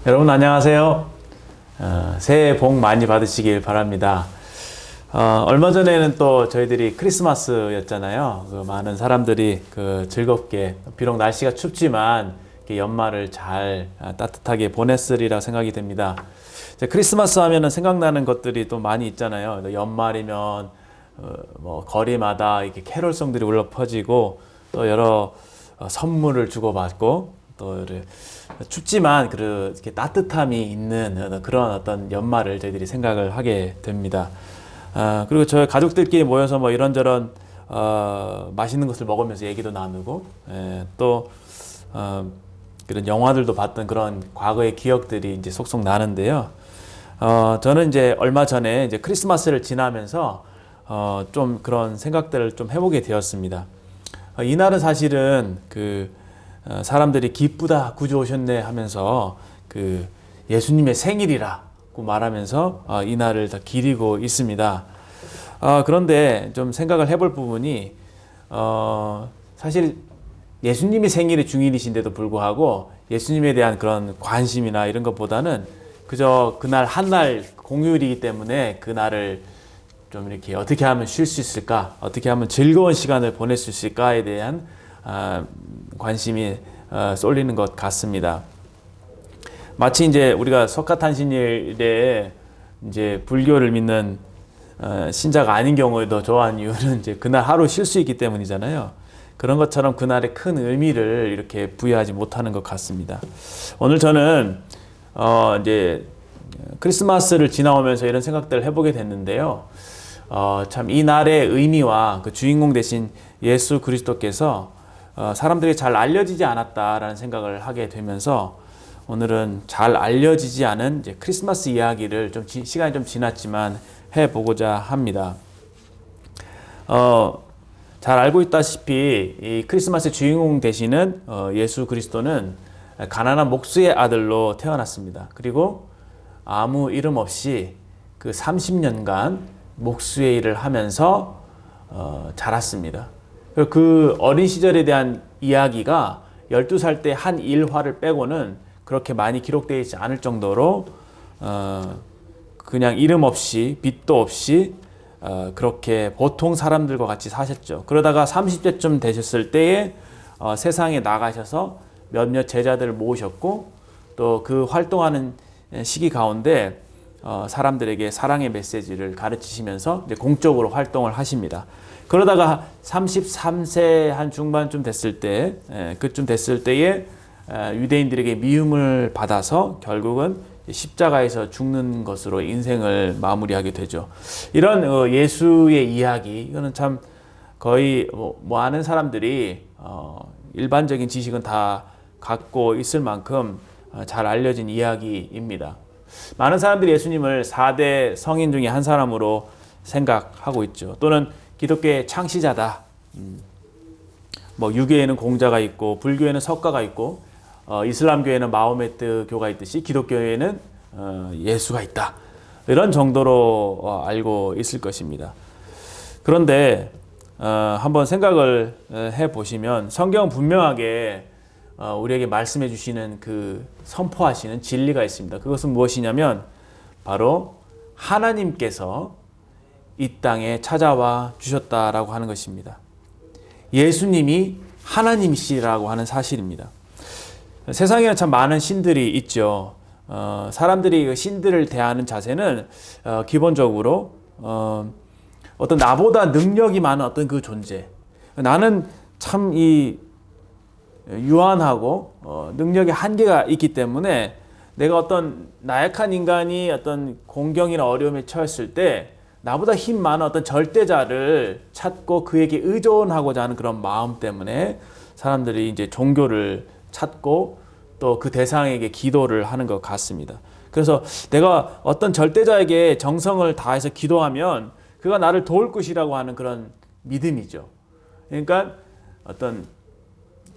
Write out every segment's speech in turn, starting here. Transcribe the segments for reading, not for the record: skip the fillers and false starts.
여러분 안녕하세요. 새해 복 많이 받으시길 바랍니다. 얼마 전에는 또 저희들이 크리스마스였잖아요. 많은 사람들이 즐겁게, 비록 날씨가 춥지만 연말을 잘 따뜻하게 보냈으리라 생각이 됩니다. 크리스마스 하면은 생각나는 것들이 또 많이 있잖아요. 연말이면 뭐 거리마다 이렇게 캐롤송들이 울려 퍼지고 또 여러 선물을 주고받고 또 춥지만 이렇게 따뜻함이 있는 그런 어떤 연말을 저희들이 생각을 하게 됩니다. 그리고 저희 가족들끼리 모여서 뭐 이런저런 맛있는 것을 먹으면서 얘기도 나누고 또 그런 영화들도 봤던 그런 과거의 기억들이 이제 속속 나는데요. 저는 이제 얼마 전에 이제 크리스마스를 지나면서 좀 그런 생각들을 좀 해보게 되었습니다. 이날은 사실은 사람들이 기쁘다 구주 오셨네 하면서 예수님의 생일이라고 말하면서 이날을 다 기리고 있습니다. 그런데 좀 생각을 해볼 부분이 사실 예수님이 생일이 중일이신데도 불구하고 예수님에 대한 그런 관심이나 이런 것보다는 그저 그날 한날 공휴일이기 때문에 그날을 좀 이렇게 어떻게 하면 쉴 수 있을까, 어떻게 하면 즐거운 시간을 보낼 수 있을까에 대한 관심이 쏠리는 것 같습니다. 마치 이제 우리가 석가탄신일에 이제 불교를 믿는 신자가 아닌 경우에도 좋아하는 이유는 이제 그날 하루 쉴 수 있기 때문이잖아요. 그런 것처럼 그날의 큰 의미를 이렇게 부여하지 못하는 것 같습니다. 오늘 저는 이제 크리스마스를 지나오면서 이런 생각들을 해보게 됐는데요. 참 이 날의 의미와 그 주인공 되신 예수 그리스도께서 사람들이 잘 알려지지 않았다라는 생각을 하게 되면서 오늘은 잘 알려지지 않은 이제 크리스마스 이야기를 좀 시간이 좀 지났지만 해보고자 합니다. 잘 알고 있다시피 이 크리스마스의 주인공 되시는 예수 그리스도는 가난한 목수의 아들로 태어났습니다. 그리고 아무 이름 없이 30년간 목수의 일을 하면서 자랐습니다. 그 어린 시절에 대한 이야기가 12살 때 한 일화를 빼고는 그렇게 많이 기록되어 있지 않을 정도로 그냥 이름 없이 빚도 없이 그렇게 보통 사람들과 같이 사셨죠. 그러다가 30세쯤 되셨을 때에 세상에 나가셔서 몇몇 제자들을 모으셨고 또 그 활동하는 시기 가운데 사람들에게 사랑의 메시지를 가르치시면서 이제 공적으로 활동을 하십니다. 그러다가 33세 한 중반쯤 됐을 때, 그쯤 됐을 때에 유대인들에게 미움을 받아서 결국은 십자가에서 죽는 것으로 인생을 마무리하게 되죠. 이런 예수의 이야기, 이거는 참 거의 뭐 아는 사람들이 일반적인 지식은 다 갖고 있을 만큼 잘 알려진 이야기입니다. 많은 사람들이 예수님을 4대 성인 중에 한 사람으로 생각하고 있죠. 또는 기독교의 창시자다. 뭐 유교에는 공자가 있고 불교에는 석가가 있고 이슬람교에는 마호메트 교가 있듯이 기독교에는 예수가 있다. 이런 정도로 알고 있을 것입니다. 그런데 한번 생각을 해보시면 성경은 분명하게 우리에게 말씀해 주시는 선포하시는 진리가 있습니다. 그것은 무엇이냐면 바로 하나님께서 이 땅에 찾아와 주셨다라고 하는 것입니다. 예수님이 하나님이시라고 하는 사실입니다. 세상에는 참 많은 신들이 있죠. 사람들이 신들을 대하는 자세는 기본적으로 어떤 나보다 능력이 많은 어떤 그 존재. 나는 참 유한하고 능력의 한계가 있기 때문에 내가 어떤 나약한 인간이 어떤 공경이나 어려움에 처했을 때 나보다 힘 많은 어떤 절대자를 찾고 그에게 의존하고자 하는 그런 마음 때문에 사람들이 이제 종교를 찾고 또 그 대상에게 기도를 하는 것 같습니다. 그래서 내가 어떤 절대자에게 정성을 다해서 기도하면 그가 나를 도울 것이라고 하는 그런 믿음이죠. 그러니까 어떤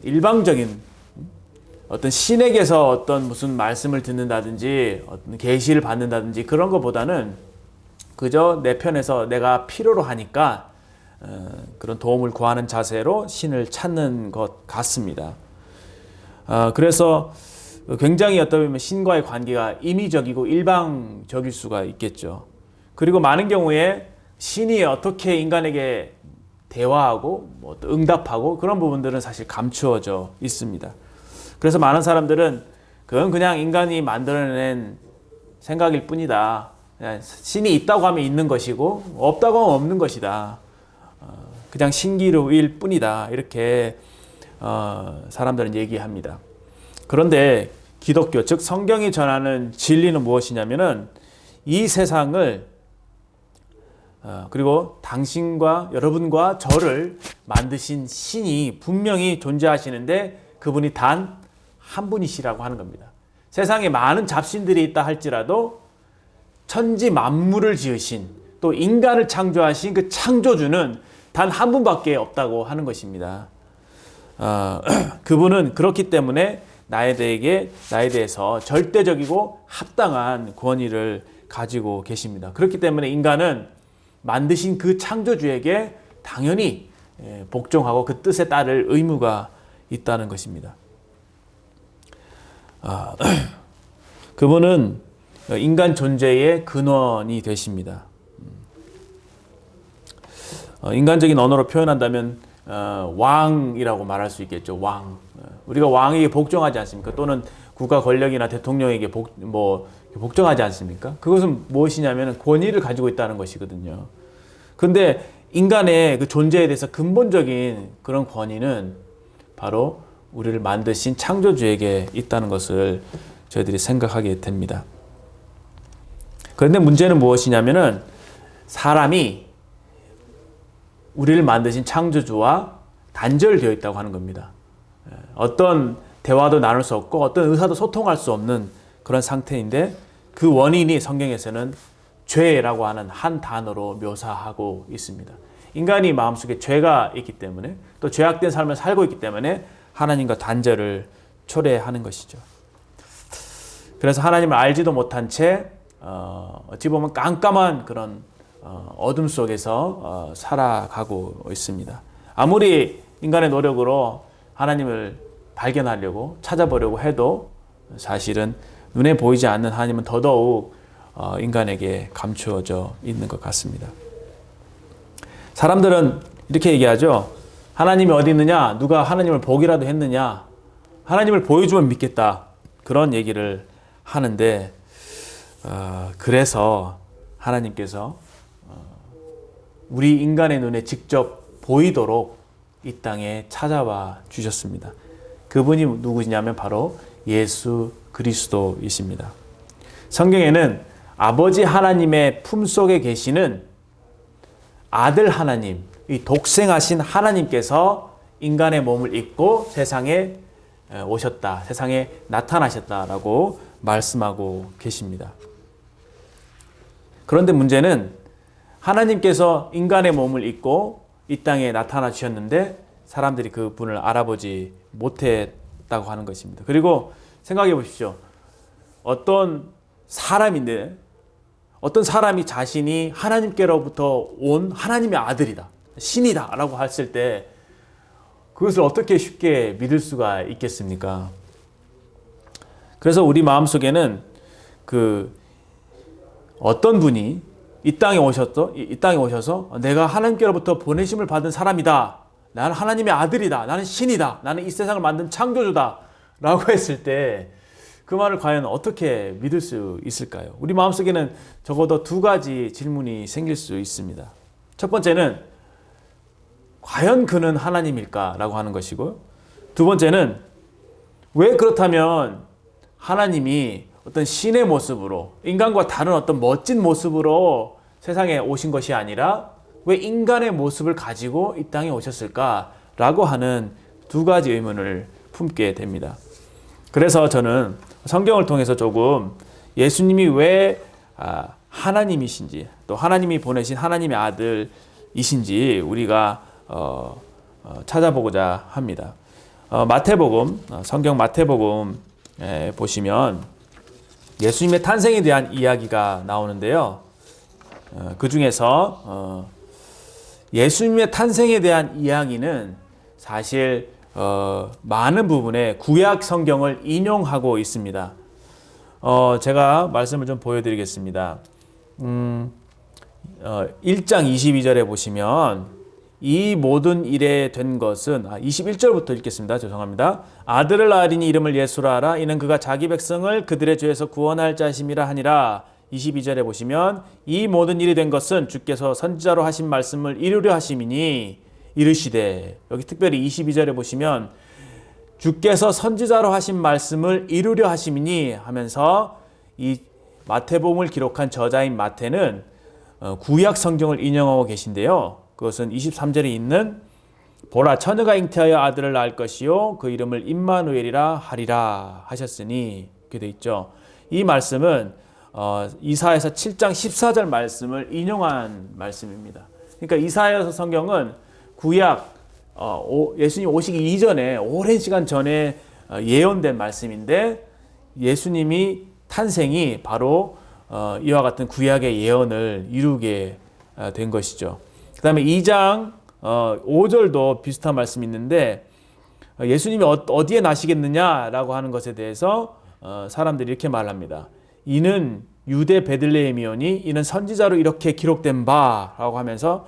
일방적인 어떤 신에게서 어떤 무슨 말씀을 듣는다든지 어떤 계시를 받는다든지 그런 것보다는 그저 내 편에서 내가 필요로 하니까 그런 도움을 구하는 자세로 신을 찾는 것 같습니다. 그래서 굉장히 어떻게 보면 신과의 관계가 임의적이고 일방적일 수가 있겠죠. 그리고 많은 경우에 신이 어떻게 인간에게 대화하고 뭐 또 응답하고 그런 부분들은 사실 감추어져 있습니다. 그래서 많은 사람들은 그건 그냥 인간이 만들어낸 생각일 뿐이다. 신이 있다고 하면 있는 것이고 없다고 하면 없는 것이다. 그냥 신기루일 뿐이다. 이렇게 사람들은 얘기합니다. 그런데 기독교, 즉 성경이 전하는 진리는 무엇이냐면은 이 세상을 그리고 당신과 여러분과 저를 만드신 신이 분명히 존재하시는데 그분이 단 한 분이시라고 하는 겁니다. 세상에 많은 잡신들이 있다 할지라도 천지 만물을 지으신 또 인간을 창조하신 그 창조주는 단 한 분밖에 없다고 하는 것입니다. 그분은 그렇기 때문에 나에 대해서 절대적이고 합당한 권위를 가지고 계십니다. 그렇기 때문에 인간은 만드신 그 창조주에게 당연히 복종하고 그 뜻에 따를 의무가 있다는 것입니다. 그분은 인간 존재의 근원이 되십니다. 인간적인 언어로 표현한다면 왕이라고 말할 수 있겠죠. 왕. 우리가 왕에게 복종하지 않습니까? 또는 국가 권력이나 대통령에게 복종하지 않습니까? 그것은 무엇이냐면 권위를 가지고 있다는 것이거든요. 그런데 인간의 그 존재에 대해서 근본적인 그런 권위는 바로 우리를 만드신 창조주에게 있다는 것을 저희들이 생각하게 됩니다. 그런데 문제는 무엇이냐면은 사람이 우리를 만드신 창조주와 단절되어 있다고 하는 겁니다. 어떤 대화도 나눌 수 없고 어떤 의사도 소통할 수 없는 그런 상태인데 그 원인이 성경에서는 죄라고 하는 한 단어로 묘사하고 있습니다. 인간이 마음속에 죄가 있기 때문에 또 죄악된 삶을 살고 있기 때문에 하나님과 단절을 초래하는 것이죠. 그래서 하나님을 알지도 못한 채 어찌 보면 깜깜한 그런 어둠 속에서 살아가고 있습니다. 아무리 인간의 노력으로 하나님을 발견하려고 찾아보려고 해도 사실은 눈에 보이지 않는 하나님은 더더욱 인간에게 감추어져 있는 것 같습니다. 사람들은 이렇게 얘기하죠. 하나님이 어디 있느냐? 누가 하나님을 보기라도 했느냐? 하나님을 보여주면 믿겠다. 그런 얘기를 하는데 그래서 하나님께서 우리 인간의 눈에 직접 보이도록 이 땅에 찾아와 주셨습니다. 그분이 누구시냐면 바로 예수 그리스도이십니다. 성경에는 아버지 하나님의 품속에 계시는 아들 하나님, 이 독생하신 하나님께서 인간의 몸을 입고 세상에 오셨다, 세상에 나타나셨다라고 말씀하고 계십니다. 그런데 문제는 하나님께서 인간의 몸을 입고 이 땅에 나타나 주셨는데 사람들이 그 분을 알아보지 못했다고 하는 것입니다. 그리고 생각해 보십시오. 어떤 사람인데 어떤 사람이 자신이 하나님께로부터 온 하나님의 아들이다, 신이다 라고 했을 때 그것을 어떻게 쉽게 믿을 수가 있겠습니까? 그래서 우리 마음속에는 어떤 분이 이 땅에 오셔서 내가 하나님께로부터 보내심을 받은 사람이다, 나는 하나님의 아들이다, 나는 신이다, 나는 이 세상을 만든 창조주다 라고 했을 때 그 말을 과연 어떻게 믿을 수 있을까요? 우리 마음속에는 적어도 두 가지 질문이 생길 수 있습니다. 첫 번째는 과연 그는 하나님일까라고 하는 것이고, 두 번째는 왜 그렇다면 하나님이 어떤 신의 모습으로 인간과 다른 어떤 멋진 모습으로 세상에 오신 것이 아니라 왜 인간의 모습을 가지고 이 땅에 오셨을까라고 하는 두 가지 의문을 품게 됩니다. 그래서 저는 성경을 통해서 조금 예수님이 왜 하나님이신지 또 하나님이 보내신 하나님의 아들이신지 우리가 찾아보고자 합니다. 마태복음, 성경 마태복음 보시면 예수님의 탄생에 대한 이야기가 나오는데요. 그 중에서 예수님의 탄생에 대한 이야기는 사실 많은 부분에 구약 성경을 인용하고 있습니다. 제가 말씀을 좀 보여드리겠습니다. 1장 22절에 보시면 이 모든 일에 된 것은 21절부터 읽겠습니다. 죄송합니다. 아들을 낳으리니 이름을 예수라 하라. 이는 그가 자기 백성을 그들의 죄에서 구원할 자심이라 하니라. 22절에 보시면 이 모든 일이 된 것은 주께서 선지자로 하신 말씀을 이루려 하심이니 이르시되, 여기 특별히 22절에 보시면 주께서 선지자로 하신 말씀을 이루려 하심이니 하면서 이 마태복음을 기록한 저자인 마태는 구약 성경을 인용하고 계신데요. 그것은 23절에 있는 보라 처녀가 잉태하여 아들을 낳을 것이요 그 이름을 임마누엘이라 하리라 하셨으니, 이렇게 돼 있죠. 이 말씀은 이사야서 7장 14절 말씀을 인용한 말씀입니다. 그러니까 이사야서 성경은 구약 예수님 오시기 이전에 오랜 시간 전에 예언된 말씀인데, 예수님이 탄생이 바로 이와 같은 구약의 예언을 이루게 된 것이죠. 그 다음에 2장 5절도 비슷한 말씀이 있는데, 예수님이 어디에 나시겠느냐라고 하는 것에 대해서 사람들이 이렇게 말합니다. 이는 유대 베들레헴이오니 이는 선지자로 이렇게 기록된 바라고 하면서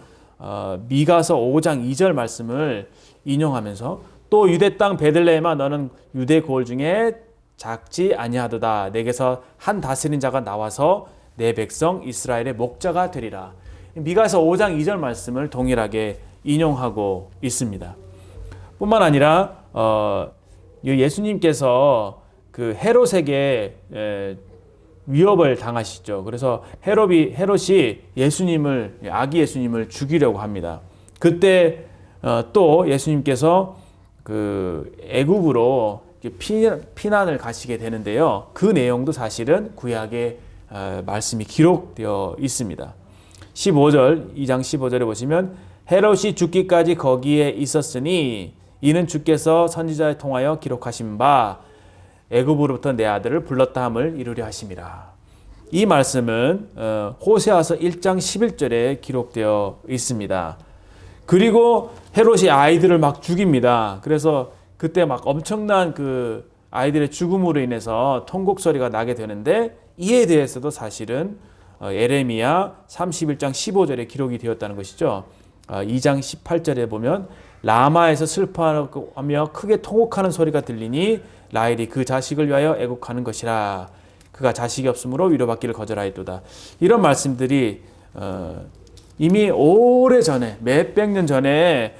미가서 5장 2절 말씀을 인용하면서, 또 유대 땅 베들레헴아 너는 유대 고을 중에 작지 아니하도다. 내게서 한 다스린 자가 나와서 내 백성 이스라엘의 목자가 되리라. 미가서 5장 2절 말씀을 동일하게 인용하고 있습니다. 뿐만 아니라 예수님께서 그 헤롯에게 위협을 당하시죠. 그래서 헤롯이 아기 예수님을 죽이려고 합니다. 그때 또 예수님께서 그 애굽으로 피난을 가시게 되는데요. 그 내용도 사실은 구약의 말씀이 기록되어 있습니다. 2장 15절에 보시면 헤롯이 죽기까지 거기에 있었으니 이는 주께서 선지자에 통하여 기록하신 바 애굽으로부터 내 아들을 불렀다 함을 이루려 하심이라. 이 말씀은 호세아서 1장 11절에 기록되어 있습니다. 그리고 헤롯이 아이들을 막 죽입니다. 그래서 그때 막 엄청난 그 아이들의 죽음으로 인해서 통곡 소리가 나게 되는데, 이에 대해서도 사실은 예레미야 31장 15절에 기록이 되었다는 것이죠. 2장 18절에 보면 라마에서 슬퍼하며 크게 통곡하는 소리가 들리니 라헬이 그 자식을 위하여 애곡하는 것이라. 그가 자식이 없으므로 위로받기를 거절하였도다. 이런 말씀들이 이미 오래전에 몇백 년 전에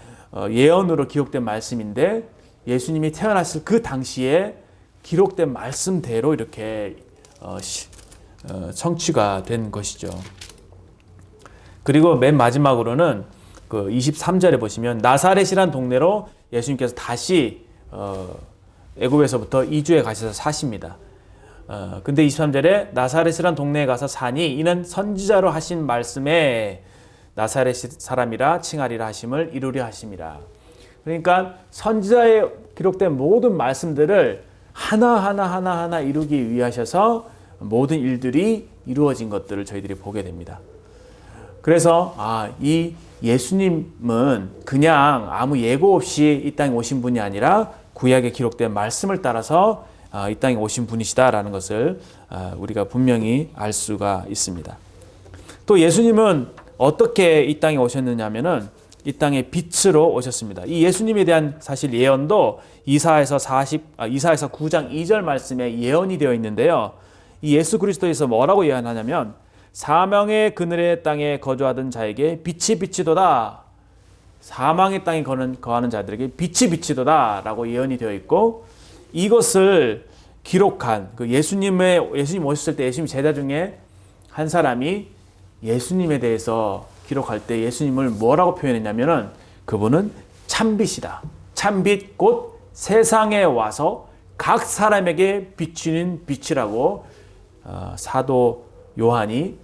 예언으로 기록된 말씀인데, 예수님이 태어났을 그 당시에 기록된 말씀대로 이렇게 성취가 된 것이죠. 그리고 맨 마지막으로는 그 23절에 보시면 나사렛이란 동네로 예수님께서 다시 애굽에서부터 이주해 가셔서 사십니다. 근데 23절에 나사렛이란 동네에 가서 사니 이는 선지자로 하신 말씀에 나사렛 사람이라 칭하리라 하심을 이루려 하심이라. 그러니까 선지자에 기록된 모든 말씀들을 하나하나 이루기 위하셔서 모든 일들이 이루어진 것들을 저희들이 보게 됩니다. 그래서 이 예수님은 그냥 아무 예고 없이 이 땅에 오신 분이 아니라 구약에 기록된 말씀을 따라서 이 땅에 오신 분이시다라는 것을 우리가 분명히 알 수가 있습니다. 또 예수님은 어떻게 이 땅에 오셨느냐 하면은 이 땅에 빛으로 오셨습니다. 이 예수님에 대한 사실 예언도 이사야서 9장 2절 말씀에 예언이 되어 있는데요. 이 예수 그리스도에서 뭐라고 예언하냐면 사망의 그늘의 땅에 거주하던 자에게 빛이 비치도다. 사망의 땅에 거하는 자들에게 빛이 비치도다 라고 예언이 되어 있고, 이것을 기록한 그 예수님 오셨을 때 예수님 제자 중에 한 사람이 예수님에 대해서 기록할 때 예수님을 뭐라고 표현했냐면은 그분은 참빛이다. 참빛 곧 세상에 와서 각 사람에게 비추는 빛이라고 사도 요한이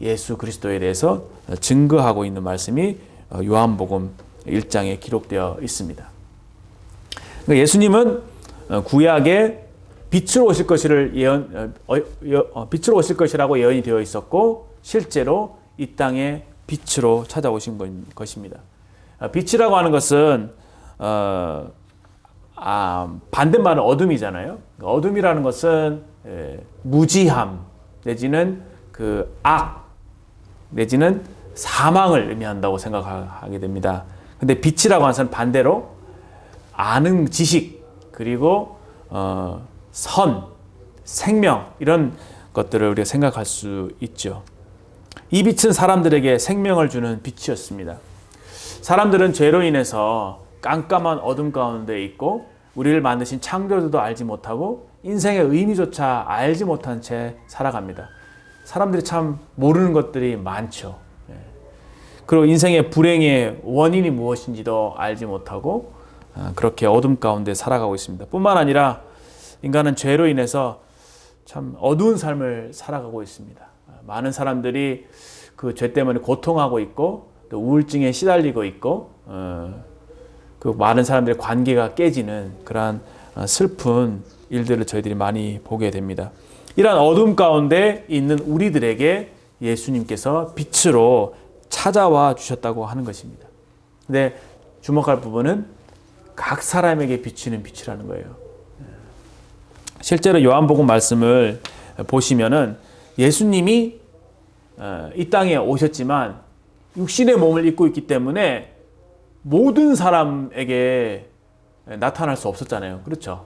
예수 그리스도에 대해서 증거하고 있는 말씀이 요한복음 1장에 기록되어 있습니다. 그러니까 예수님은 구약에 빛으로 오실 것이라고 예언이 되어 있었고, 실제로 이 땅에 빛으로 찾아오신 것입니다. 빛이라고 하는 것은 반대말은 어둠이잖아요. 어둠이라는 것은 무지함 내지는 그 악 내지는 사망을 의미한다고 생각하게 됩니다. 근데 빛이라고 하는 것은 반대로 아는 지식 그리고 선, 생명 이런 것들을 우리가 생각할 수 있죠. 이 빛은 사람들에게 생명을 주는 빛이었습니다. 사람들은 죄로 인해서 깜깜한 어둠 가운데 있고 우리를 만드신 창조주도 알지 못하고 인생의 의미조차 알지 못한 채 살아갑니다. 사람들이 참 모르는 것들이 많죠. 그리고 인생의 불행의 원인이 무엇인지도 알지 못하고 그렇게 어둠 가운데 살아가고 있습니다. 뿐만 아니라 인간은 죄로 인해서 참 어두운 삶을 살아가고 있습니다. 많은 사람들이 그 죄 때문에 고통하고 있고 또 우울증에 시달리고 있고 그 많은 사람들의 관계가 깨지는 그러한 슬픈 일들을 저희들이 많이 보게 됩니다. 이러한 어둠 가운데 있는 우리들에게 예수님께서 빛으로 찾아와 주셨다고 하는 것입니다. 근데 주목할 부분은 각 사람에게 비치는 빛이라는 거예요. 실제로 요한복음 말씀을 보시면은 예수님이 이 땅에 오셨지만 육신의 몸을 입고 있기 때문에 모든 사람에게 나타날 수 없었잖아요. 그렇죠?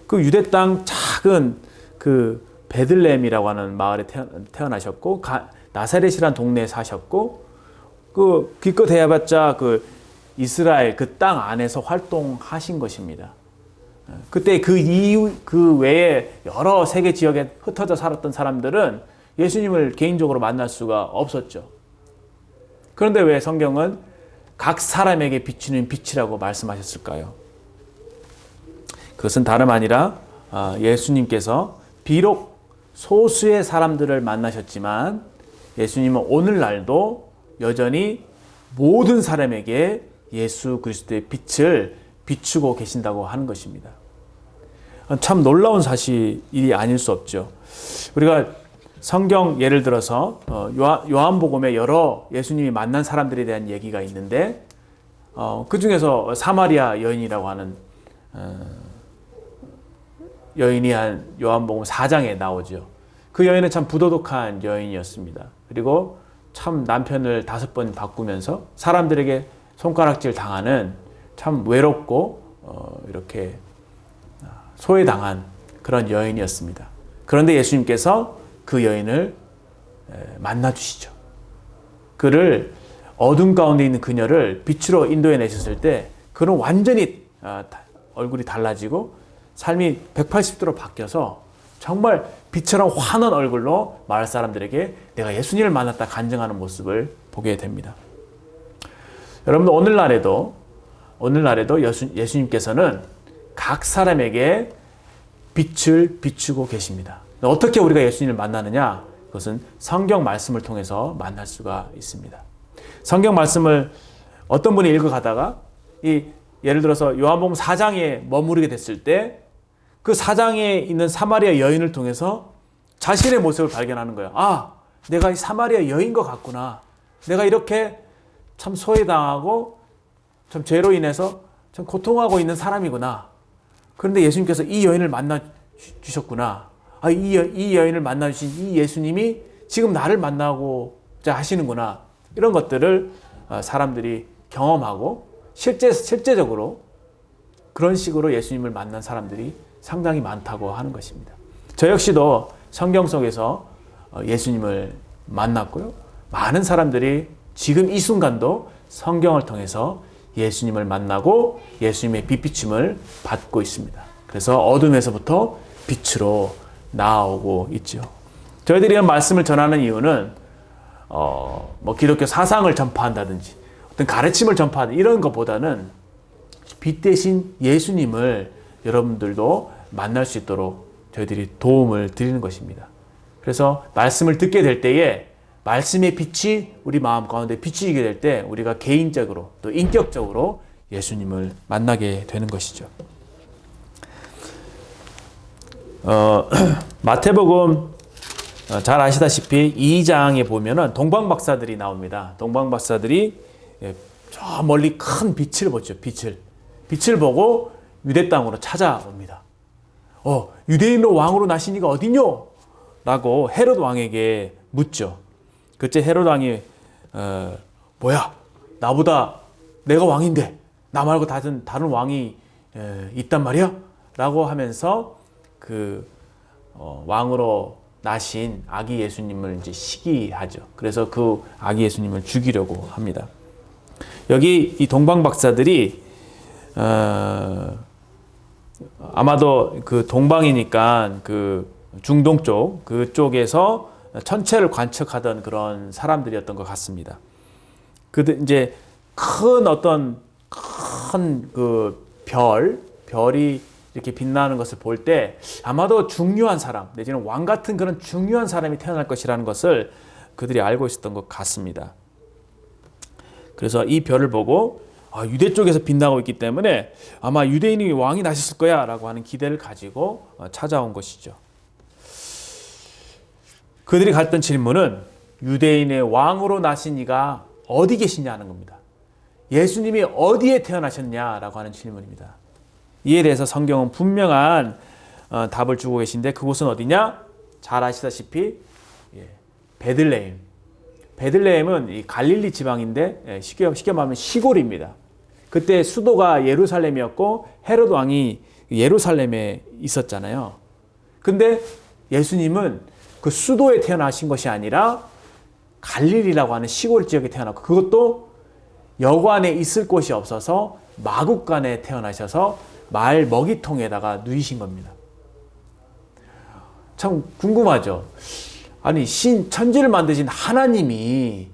그 유대 땅 작은 그 베들레헴이라고 하는 마을에 태어나셨고 나사렛이라는 동네에 사셨고 그 기껏 해봤자 그 이스라엘 그 땅 안에서 활동하신 것입니다. 그때 그 외에 여러 세계 지역에 흩어져 살았던 사람들은 예수님을 개인적으로 만날 수가 없었죠. 그런데 왜 성경은 각 사람에게 비치는 빛이라고 말씀하셨을까요? 그것은 다름 아니라 예수님께서 비록 소수의 사람들을 만나셨지만 예수님은 오늘날도 여전히 모든 사람에게 예수 그리스도의 빛을 비추고 계신다고 하는 것입니다. 참 놀라운 사실이 아닐 수 없죠. 우리가 성경 예를 들어서 요한복음에 여러 예수님이 만난 사람들에 대한 얘기가 있는데 그 중에서 사마리아 여인이라고 하는 여인이 한 요한복음 4장에 나오죠. 그 여인은 참 부도덕한 여인이었습니다. 그리고 참 남편을 5번 바꾸면서 사람들에게 손가락질 당하는 참 외롭고 이렇게 소외당한 그런 여인이었습니다. 그런데 예수님께서 그 여인을 만나주시죠. 그를 어둠 가운데 있는 그녀를 빛으로 인도해 내셨을 때 그는 완전히 얼굴이 달라지고 삶이 180도로 바뀌어서 정말 빛처럼 환한 얼굴로 마을 사람들에게 내가 예수님을 만났다 간증하는 모습을 보게 됩니다. 여러분들 오늘날에도 예수님께서는 각 사람에게 빛을 비추고 계십니다. 어떻게 우리가 예수님을 만나느냐? 그것은 성경 말씀을 통해서 만날 수가 있습니다. 성경 말씀을 어떤 분이 읽어가다가 예를 들어서 요한복음 4장에 머무르게 됐을 때 그 4장에 있는 사마리아 여인을 통해서 자신의 모습을 발견하는 거예요. 아, 내가 이 사마리아 여인 것 같구나. 내가 이렇게 참 소외당하고 참 죄로 인해서 참 고통하고 있는 사람이구나. 그런데 예수님께서 이 여인을 만나 주셨구나. 아, 이 여인을 만나 주신 이 예수님이 지금 나를 만나고자 하시는구나. 이런 것들을 사람들이 경험하고 실제적으로 그런 식으로 예수님을 만난 사람들이 상당히 많다고 하는 것입니다. 저 역시도 성경 속에서 예수님을 만났고요. 많은 사람들이 지금 이 순간도 성경을 통해서 예수님을 만나고 예수님의 빛비침을 받고 있습니다. 그래서 어둠에서부터 빛으로 나아오고 있죠. 저희들이 이런 말씀을 전하는 이유는 기독교 사상을 전파한다든지 어떤 가르침을 전파하는 이런 것보다는 빛 대신 예수님을 여러분들도 만날 수 있도록 저희들이 도움을 드리는 것입니다. 그래서 말씀을 듣게 될 때에 말씀의 빛이 우리 마음 가운데 비치게 될 때 우리가 개인적으로 또 인격적으로 예수님을 만나게 되는 것이죠. 마태복음 잘 아시다시피 2장에 보면은 동방박사들이 나옵니다. 동방박사들이 저 멀리 큰 빛을 보죠. 빛을 보고 유대 땅으로 찾아옵니다. 유대인으로 왕으로 나신 이가 어디뇨? 라고 헤롯 왕에게 묻죠. 그때 헤롯 왕이 뭐야? 나보다 내가 왕인데 나 말고 다른 왕이 있단 말이야? 라고 하면서 그 왕으로 나신 아기 예수님을 이제 시기하죠. 그래서 그 아기 예수님을 죽이려고 합니다. 여기 이 동방 박사들이 아마도 그 동방이니까 그 중동 쪽 그쪽에서 천체를 관측하던 그런 사람들이었던 것 같습니다. 이제 큰 어떤 큰 그 별이 이렇게 빛나는 것을 볼 때 아마도 중요한 사람, 내지는 왕 같은 그런 중요한 사람이 태어날 것이라는 것을 그들이 알고 있었던 것 같습니다. 그래서 이 별을 보고 유대 쪽에서 빛나고 있기 때문에 아마 유대인이 왕이 나셨을 거야 라고 하는 기대를 가지고 찾아온 것이죠. 그들이 갔던 질문은 유대인의 왕으로 나신 이가 어디 계시냐는 겁니다. 예수님이 어디에 태어나셨냐라고 하는 질문입니다. 이에 대해서 성경은 분명한 답을 주고 계신데 그곳은 어디냐? 잘 아시다시피 베들레헴. 베들레헴은 이 갈릴리 지방인데 쉽게 말하면 시골입니다. 그때 수도가 예루살렘이었고 헤롯 왕이 예루살렘에 있었잖아요. 근데 예수님은 그 수도에 태어나신 것이 아니라 갈릴리라고 하는 시골 지역에 태어났고 그것도 여관에 있을 곳이 없어서 마국간에 태어나셔서 말 먹이통에다가 누이신 겁니다. 참 궁금하죠. 아니 천지를 만드신 하나님이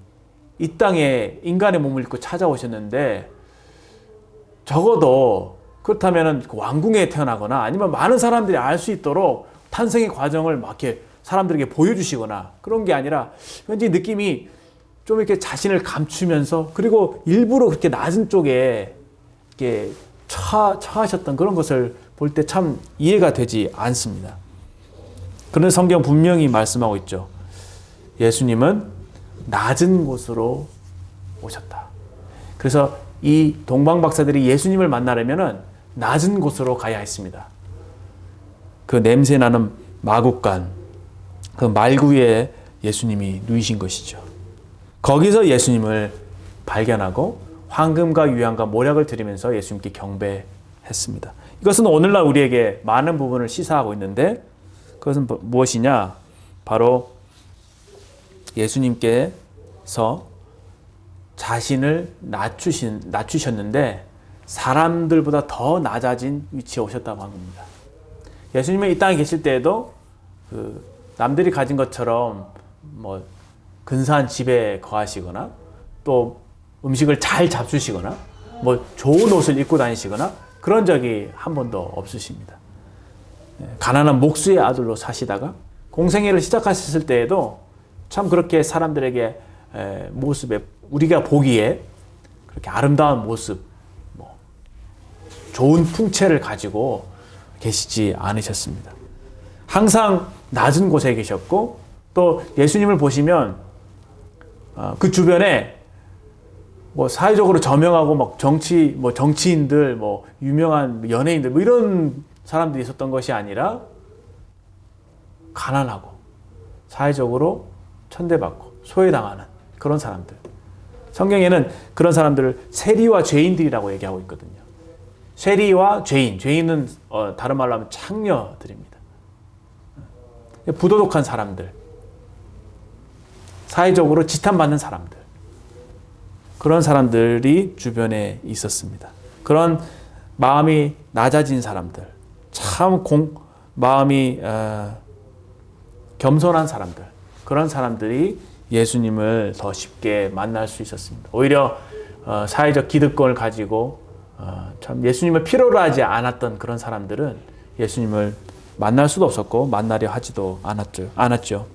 이 땅에 인간의 몸을 입고 찾아오셨는데 적어도 그렇다면 왕궁에 태어나거나 아니면 많은 사람들이 알 수 있도록 탄생의 과정을 막 이렇게 사람들에게 보여주시거나 그런 게 아니라 왠지 느낌이 좀 이렇게 자신을 감추면서 그리고 일부러 그렇게 낮은 쪽에 이렇게 처하셨던 그런 것을 볼 때 참 이해가 되지 않습니다. 그런데 성경 분명히 말씀하고 있죠. 예수님은 낮은 곳으로 오셨다. 그래서 이 동방 박사들이 예수님을 만나려면 낮은 곳으로 가야 했습니다. 그 냄새나는 마국간, 그 말구에 예수님이 누이신 것이죠. 거기서 예수님을 발견하고 황금과 유향과 모략을 드리면서 예수님께 경배했습니다. 이것은 오늘날 우리에게 많은 부분을 시사하고 있는데 그것은 무엇이냐? 바로 예수님께서 자신을 낮추셨는데 사람들보다 더 낮아진 위치에 오셨다고 한 겁니다. 예수님은 이 땅에 계실 때에도 그 남들이 가진 것처럼 뭐 근사한 집에 거하시거나 또 음식을 잘 잡수시거나 뭐 좋은 옷을 입고 다니시거나 그런 적이 한 번도 없으십니다. 가난한 목수의 아들로 사시다가 공생애를 시작하셨을 때에도 참 그렇게 사람들에게 모습에 우리가 보기에 그렇게 아름다운 모습, 뭐 좋은 풍채를 가지고 계시지 않으셨습니다. 항상 낮은 곳에 계셨고 또 예수님을 보시면 그 주변에 뭐 사회적으로 저명하고 막 정치인들, 뭐 유명한 연예인들 뭐 이런 사람들이 있었던 것이 아니라 가난하고 사회적으로 천대받고 소외당하는 그런 사람들. 성경에는 그런 사람들을 세리와 죄인들이라고 얘기하고 있거든요. 세리와 죄인은 다른 말로 하면 창녀들입니다. 부도덕한 사람들, 사회적으로 지탄받는 사람들, 그런 사람들이 주변에 있었습니다. 그런 마음이 낮아진 사람들, 참 마음이 겸손한 사람들, 그런 사람들이 예수님을 더 쉽게 만날 수 있었습니다. 오히려 사회적 기득권을 가지고 참 예수님을 필요로 하지 않았던 그런 사람들은 예수님을 만날 수도 없었고 만나려 하지도 않았죠.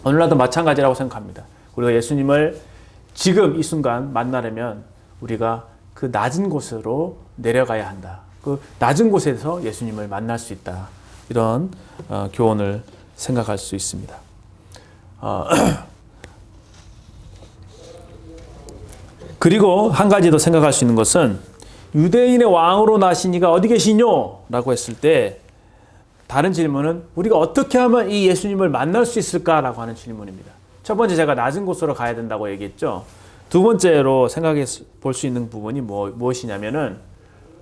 오늘날도 마찬가지라고 생각합니다. 우리가 예수님을 지금 이 순간 만나려면 우리가 그 낮은 곳으로 내려가야 한다. 그 낮은 곳에서 예수님을 만날 수 있다. 이런 교훈을 생각할 수 있습니다. 그리고 한 가지 더 생각할 수 있는 것은 유대인의 왕으로 나신 이가 어디 계시뇨? 라고 했을 때 다른 질문은 우리가 어떻게 하면 이 예수님을 만날 수 있을까라고 하는 질문입니다. 첫 번째 제가 낮은 곳으로 가야 된다고 얘기했죠. 두 번째로 생각해 볼 수 있는 부분이 무엇이냐면은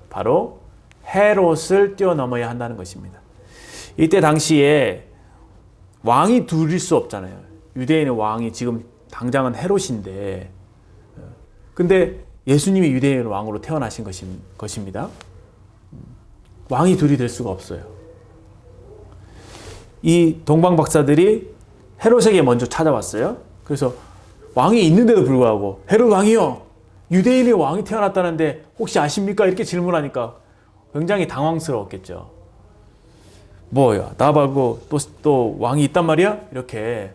바로 헤롯을 뛰어넘어야 한다는 것입니다. 이때 당시에 왕이 둘일 수 없잖아요. 유대인의 왕이 지금 당장은 헤롯인데, 근데 예수님이 유대인의 왕으로 태어나신 것입니다. 왕이 둘이 될 수가 없어요. 이 동방 박사들이 헤롯에게 먼저 찾아왔어요. 그래서 왕이 있는데도 불구하고 헤롯 왕이요, 유대인의 왕이 태어났다는데 혹시 아십니까? 이렇게 질문하니까 굉장히 당황스러웠겠죠. 뭐야, 나 말고 또 왕이 있단 말이야? 이렇게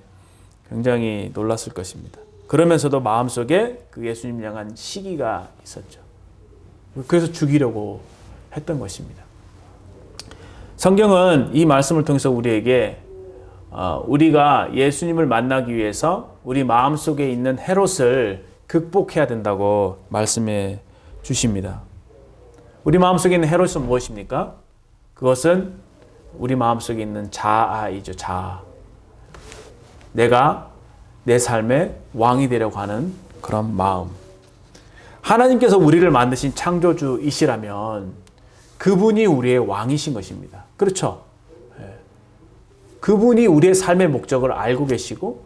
굉장히 놀랐을 것입니다. 그러면서도 마음속에 그 예수님 향한 시기가 있었죠. 그래서 죽이려고 했던 것입니다. 성경은 이 말씀을 통해서 우리에게 우리가 예수님을 만나기 위해서 우리 마음속에 있는 헤롯을 극복해야 된다고 말씀해 주십니다. 우리 마음속에 있는 헤롯은 무엇입니까? 그것은 우리 마음속에 있는 자아이죠. 자아. 내가 내 삶의 왕이 되려고 하는 그런 마음. 하나님께서 우리를 만드신 창조주이시라면 그분이 우리의 왕이신 것입니다. 그렇죠? 그분이 우리의 삶의 목적을 알고 계시고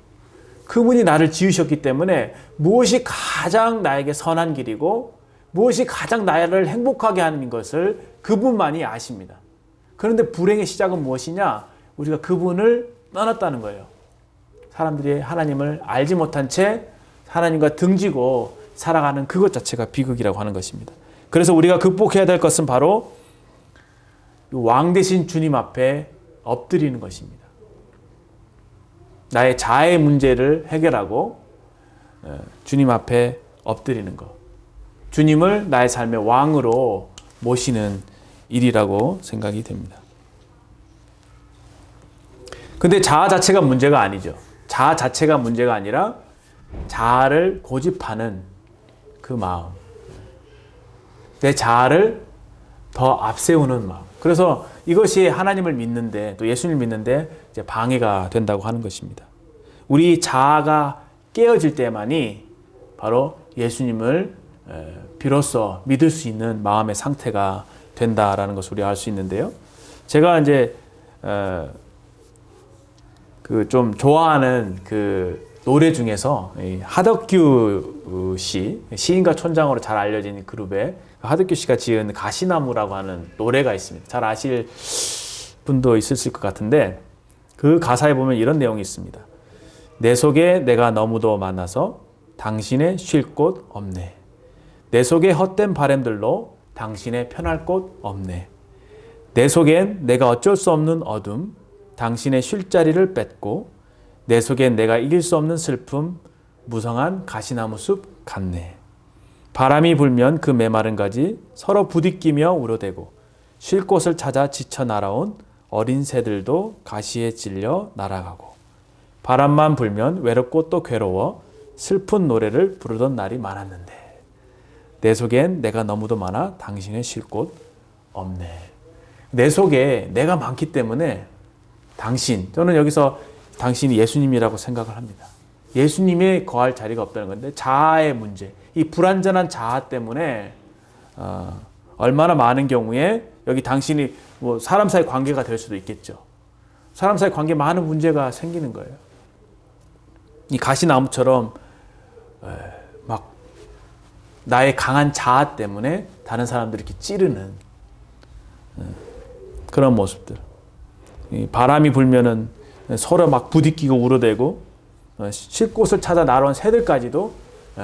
그분이 나를 지으셨기 때문에 무엇이 가장 나에게 선한 길이고 무엇이 가장 나를 행복하게 하는 것을 그분만이 아십니다. 그런데 불행의 시작은 무엇이냐? 우리가 그분을 떠났다는 거예요. 사람들이 하나님을 알지 못한 채 하나님과 등지고 살아가는 그것 자체가 비극이라고 하는 것입니다. 그래서 우리가 극복해야 될 것은 바로 왕 되신 주님 앞에 엎드리는 것입니다. 나의 자아의 문제를 해결하고 주님 앞에 엎드리는 것. 주님을 나의 삶의 왕으로 모시는 일이라고 생각이 됩니다. 근데 자아 자체가 문제가 아니죠. 자아 자체가 문제가 아니라 자아를 고집하는 그 마음. 내 자아를 더 앞세우는 마음. 그래서 이것이 하나님을 믿는데 또 예수님을 믿는데 이제 방해가 된다고 하는 것입니다. 우리 자아가 깨어질 때만이 바로 예수님을 비로소 믿을 수 있는 마음의 상태가 된다라는 것을 우리가 알 수 있는데요. 제가 이제 그 좀 좋아하는 그 노래 중에서 하덕규 씨, 시인과 촌장으로 잘 알려진 그룹의 하덕규 씨가 지은 가시나무라고 하는 노래가 있습니다. 잘 아실 분도 있으실 것 같은데 그 가사에 보면 이런 내용이 있습니다. 내 속에 내가 너무도 많아서 당신의 쉴 곳 없네. 내 속에 헛된 바람들로 당신의 편할 곳 없네. 내 속엔 내가 어쩔 수 없는 어둠, 당신의 쉴 자리를 뺏고 내 속엔 내가 이길 수 없는 슬픔, 무성한 가시나무 숲 같네. 바람이 불면 그 메마른 가지 서로 부딪히며 우려대고 쉴 곳을 찾아 지쳐 날아온 어린 새들도 가시에 찔려 날아가고 바람만 불면 외롭고 또 괴로워 슬픈 노래를 부르던 날이 많았는데 내 속엔 내가 너무도 많아 당신의 쉴 곳 없네. 내 속에 내가 많기 때문에 당신, 저는 여기서 당신이 예수님이라고 생각을 합니다. 예수님의 거할 자리가 없다는 건데 자아의 문제, 이 불완전한 자아 때문에 얼마나 많은 경우에 여기 당신이 뭐 사람 사이 관계가 될 수도 있겠죠. 사람 사이 관계에 많은 문제가 생기는 거예요. 이 가시나무처럼 막 나의 강한 자아 때문에 다른 사람들을 이렇게 찌르는 그런 모습들. 바람이 불면은 서로 막 부딪히고 울어대고 쉴 곳을 찾아 날아온 새들까지도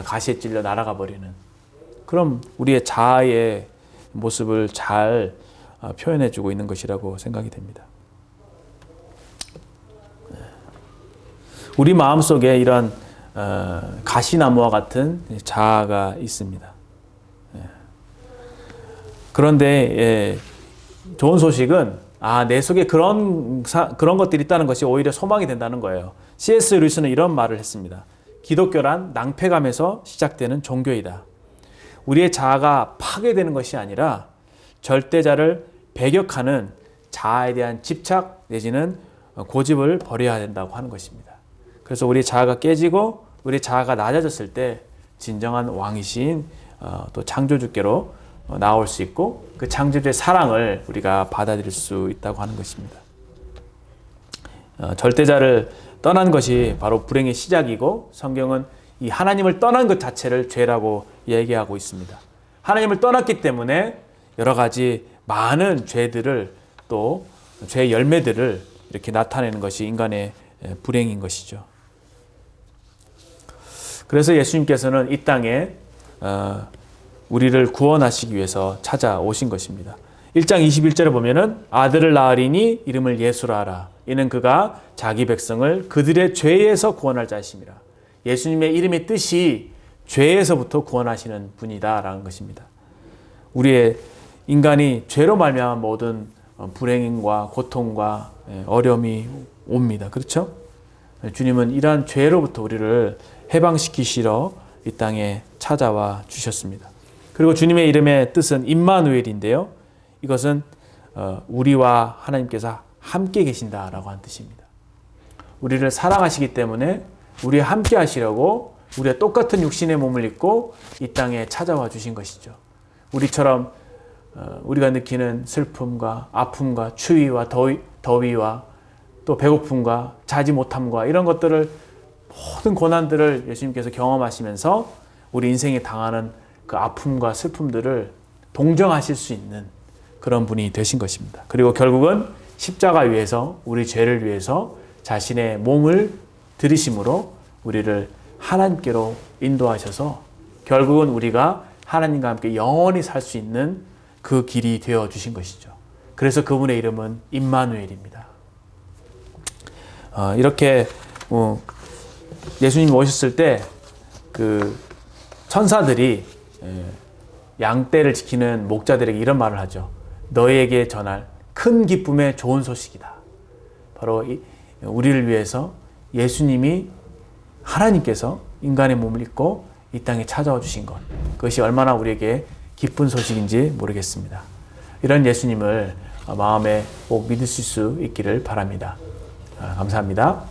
가시에 찔려 날아가 버리는 그럼 우리의 자아의 모습을 잘 표현해주고 있는 것이라고 생각이 됩니다. 우리 마음속에 이런 가시나무와 같은 자아가 있습니다. 그런데 좋은 소식은 내 속에 그런 것들이 있다는 것이 오히려 소망이 된다는 거예요. C.S. 루이스는 이런 말을 했습니다. 기독교란 낭패감에서 시작되는 종교이다. 우리의 자아가 파괴되는 것이 아니라 절대자를 배격하는 자아에 대한 집착 내지는 고집을 버려야 된다고 하는 것입니다. 그래서 우리 자아가 깨지고 우리 자아가 낮아졌을 때 진정한 왕이신 또 창조주께로 나올 수 있고 그 창조주의 사랑을 우리가 받아들일 수 있다고 하는 것입니다. 절대자를 떠난 것이 바로 불행의 시작이고 성경은 이 하나님을 떠난 것 자체를 죄라고 얘기하고 있습니다. 하나님을 떠났기 때문에 여러 가지 많은 죄들을 또 죄의 열매들을 이렇게 나타내는 것이 인간의 불행인 것이죠. 그래서 예수님께서는 이 땅에 우리를 구원하시기 위해서 찾아오신 것입니다. 1장 21절에 보면은 아들을 낳으리니 이름을 예수라 하라. 이는 그가 자기 백성을 그들의 죄에서 구원할 자이심이라. 예수님의 이름의 뜻이 죄에서부터 구원하시는 분이다라는 것입니다. 우리의 인간이 죄로 말미암아 모든 불행과 고통과 어려움이 옵니다. 그렇죠? 주님은 이러한 죄로부터 우리를 해방시키시러 이 땅에 찾아와 주셨습니다. 그리고 주님의 이름의 뜻은 임마누엘인데요. 이것은 우리와 하나님께서 함께 계신다라고 하는 뜻입니다. 우리를 사랑하시기 때문에 우리와 함께 하시려고 우리와 똑같은 육신의 몸을 입고 이 땅에 찾아와 주신 것이죠. 우리처럼 우리가 느끼는 슬픔과 아픔과 추위와 더위와 또 배고픔과 자지 못함과 이런 것들을 모든 고난들을 예수님께서 경험하시면서 우리 인생에 당하는 그 아픔과 슬픔들을 동정하실 수 있는 그런 분이 되신 것입니다. 그리고 결국은 십자가 위에서 우리 죄를 위해서 자신의 몸을 들이심으로 우리를 하나님께로 인도하셔서 결국은 우리가 하나님과 함께 영원히 살 수 있는 그 길이 되어 주신 것이죠. 그래서 그분의 이름은 임마누엘입니다. 이렇게 예수님이 오셨을 때 그 천사들이 양떼를 지키는 목자들에게 이런 말을 하죠. 너희에게 전할 큰 기쁨의 좋은 소식이다. 바로 우리를 위해서 예수님이 하나님께서 인간의 몸을 입고 이 땅에 찾아와 주신 것, 그것이 얼마나 우리에게 기쁜 소식인지 모르겠습니다. 이런 예수님을 마음에 꼭 믿으실 수 있기를 바랍니다. 감사합니다.